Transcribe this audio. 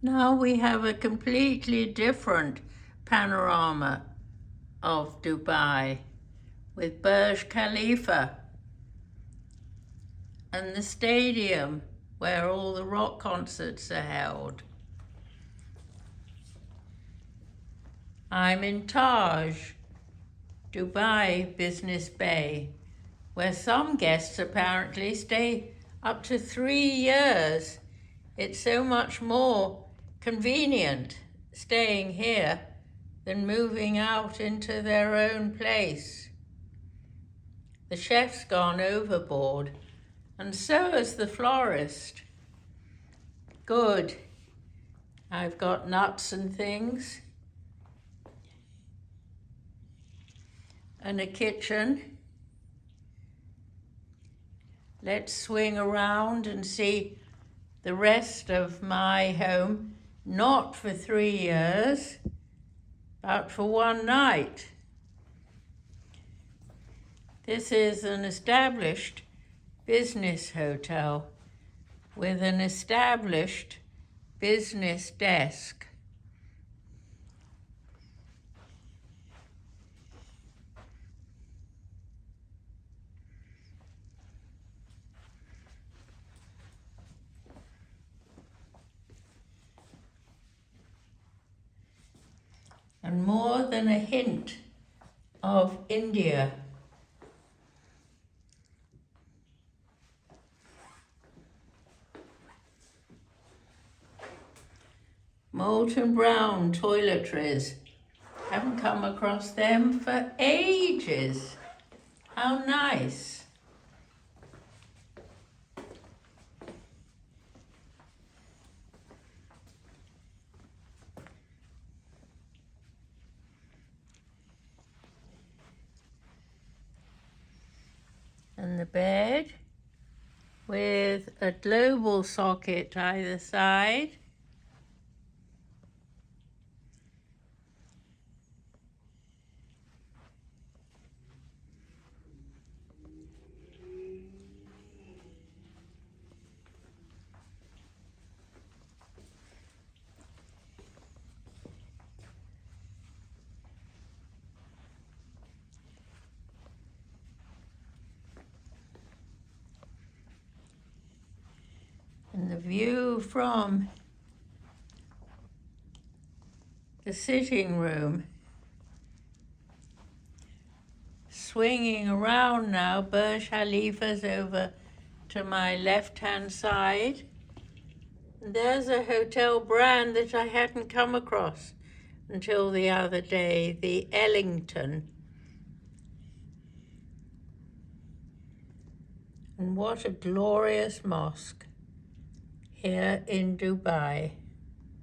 Now we have a completely different panorama of Dubai with Burj Khalifa and the stadium where all the rock concerts are held. I'm in Taj Dubai Business Bay, where some guests apparently stay up to 3 years. It's so much more convenient staying here than moving out into their own place. The chef's gone overboard, and so has the florist. Good. I've got nuts and things, and a kitchen. Let's swing around and see the rest of my home, not for 3 years, but for one night. This is an established business hotel with an established business desk. And more than a hint of India. Molten brown toiletries. Haven't come across them for ages. How nice. And the bed with a global socket either side. And the view from the sitting room. Swinging around now, Burj Khalifa's over to my left-hand side. And there's a hotel brand that I hadn't come across until the other day, the Ellington. And what a glorious mosque here in Dubai.